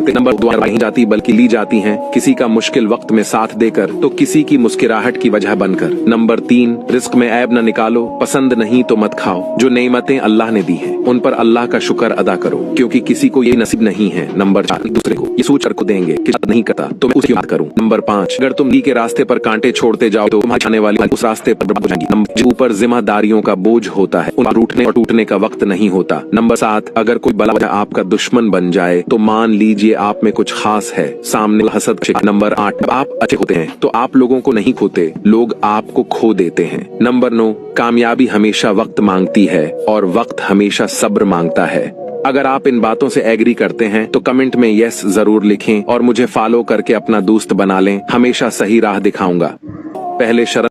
होते। नंबर 2 नहीं जाती बल्कि ली जाती हैं, किसी का मुश्किल वक्त में साथ देकर तो किसी की मुस्कुराहट की वजह बनकर। नंबर 3 रिस्क में ऐब न निकालो, पसंद नहीं तो मत खाओ। जो नेमतें अल्लाह ने दी हैं उन पर अल्लाह का शुक्र अदा करो, क्योंकि किसी को ये नसीब नहीं है। नंबर 4 दूसरे को ये सोच कर को देंगे कि नहीं करता तो मैं उसकी बात करूं। नंबर 5 अगर तुम दी के रास्ते पर कांटे छोड़ते जाओ तो तुम्हारी आने वाली उस रास्ते पर बर्बाद हो जाएगी। नंबर ऊपर जिम्मेदारियों का बोझ होता है, उन रूठने और टूटने का वक्त नहीं होता। नंबर 7 अगर कोई बला वजह आपका दुश्मन बन जाए तो मान लीजिए आप में कुछ खास है, सामने हसद। नंबर 8 जब आप अच्छे होते हैं तो आप लोगों को नहीं खोते, लोग आपको खो देते हैं। नंबर 9 कामयाबी हमेशा वक्त मांगती है और वक्त हमेशा सब्र मांगता है। अगर आप इन बातों से एग्री करते हैं तो कमेंट में यस जरूर लिखें और मुझे फॉलो करके अपना दोस्त बना लें। हमेशा सही राह दिखाऊंगा। पहले शर्म